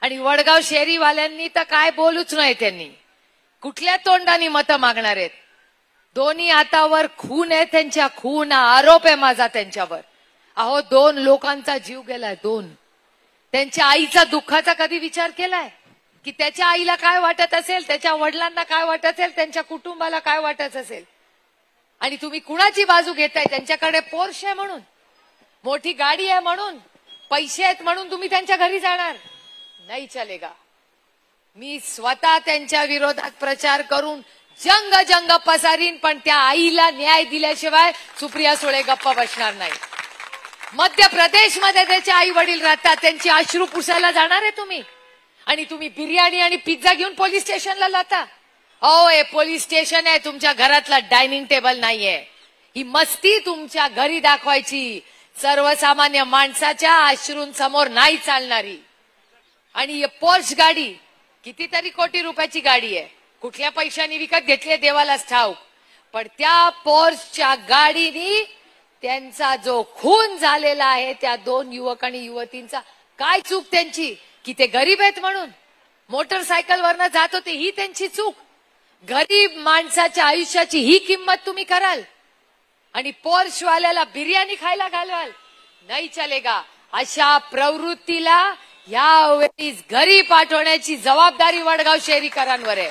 आणि वडगाव शेरीवाल्यांनी तर काय बोलूच नाही. त्यांनी कुठल्या तोंडाने मतं मागणार आहेत. दोन्ही हातावर खून आहे त्यांच्या, खून आरोप आहे माझा त्यांच्यावर. अहो 2 लोकांचा जीव गेलाय. 2. त्यांच्या आईचा दुःखाचा कधी विचार केलाय की त्याच्या आईला काय वाटत असेल, त्याच्या वडिलांना काय वाटत असेल, त्यांच्या कुटुंबाला काय वाटत असेल. आणि तुम्ही कुणाची बाजू घेताय? त्यांच्याकडे पोर्श आहे म्हणून, मोठी गाडी आहे म्हणून, पैसे आहेत म्हणून तुम्ही त्यांच्या घरी जाणार नाही. चलेगा. मी स्वतः त्यांच्या विरोधात प्रचार करून जंग पसारीन, पण त्या आईला न्याय दिल्याशिवाय सुप्रिया सुळे गप्प बसणार नाही. मध्य प्रदेशमध्ये त्याचे आई वडील राहतात, त्यांची अश्रू पुसायला जाणार आहे तुम्ही. आणि तुम्ही बिर्याणी आणि पिझ्झा घेऊन पोलीस स्टेशनला जाता. अहो हे पोलीस स्टेशन आहे, तुमच्या घरातला डायनिंग टेबल नाहीये. ही मस्ती तुमच्या घरी दाखवायची, सर्वसामान्य माणसाच्या अश्रूंसमोर नाही चालणारी. आणि ही पोर्श गाडी कितीतरी कोटी रुपयाची गाडी आहे, कुठल्या पैशांनी विकत घेतली देवालाच ठाऊक. पण त्या पोर्शच्या गाडीनी त्यांचा जो खून झालेला आहे, त्या 2 युवक आणि युवतींचा काय चूक त्यांची? की ते गरीब आहेत म्हणून मोटरसायकलवरनं जात होते, ही त्यांची चूक. गरीब माणसाच्या आयुष्याची ही किंमत तुम्ही कराल आणि पोर्शवाल्याला बिर्याणी खायला घालवाल? नाही चलेगा. अशा प्रवृत्तीला यावेळी घरी पाठवण्याची जबाबदारी वडगाव शहरीकरांवर आहे.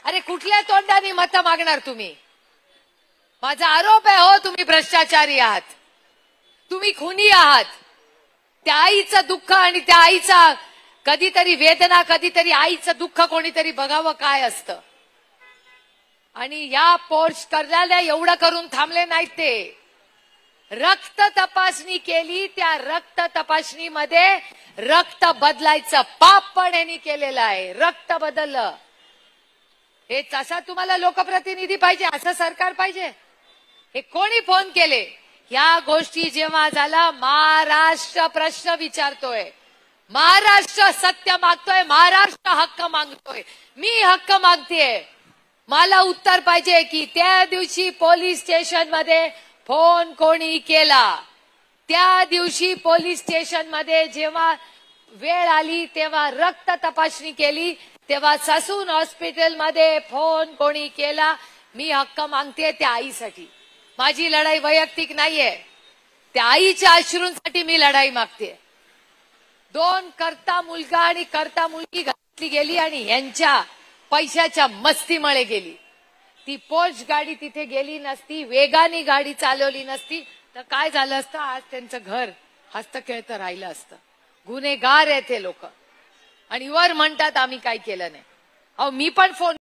अरे कुठल्या तोंडाने मतं मागणार तुम्ही? माझा आरोप आहे, हो तुम्ही भ्रष्टाचारी आहात, तुम्ही खुनी आहात. त्या आईचं दुःख आणि त्या आईचा कधीतरी वेदना, कधीतरी आईचं दुःख कोणीतरी बघावं काय असतं. आणि या पोर्श करण्याला एवढं करून थांबले नाहीत ते. रक्त तपासणी केली, त्या रक्त तपासणीमध्ये रक्त बदलायचं पाप पण यांनी केलेलं आहे. रक्त बदललं. हे तसा तुम्हाला लोकप्रतिनिधी पाहिजे, असं सरकार पाहिजे? हे कोणी फोन केले? या गोष्टी जेव्हा झाला, महाराष्ट्र प्रश्न विचारतोय, महाराष्ट्र सत्य मागतोय, महाराष्ट्र हक्क मागतोय. मी हक्क मागतेय. मला उत्तर पाहिजे की त्या दिवशी पोलीस स्टेशनमध्ये फोन कोणी केला? त्या दिवशी पोलीस स्टेशनमध्ये जेव्हा वेळ आली तेव्हा रक्त तपासणी केली, तेव्हा ससून हॉस्पिटलमध्ये फोन कोणी केला? मी हक्क मागते त्या आईसाठी. माझी लढाई वैयक्तिक नाहीये, त्या आईच्या अश्रूंसाठी मी लढाई मागते. 2 करता मुलगा आणि करता मुलगी घातली गेली आणि यांच्या पैशाच्या मस्तीमुळे गेली. ती पोर्श गाडी तिथे गेली नसती, वेगाने गाडी चालवली नसती तर काय झालं असतं? आज त्यांचं घर हस्तखेळतं राहिलं असतं. गुन्हेगार आहेत हे लोक आणि वर म्हणतात आम्ही काय केलं नाही. अहो मी पण फोन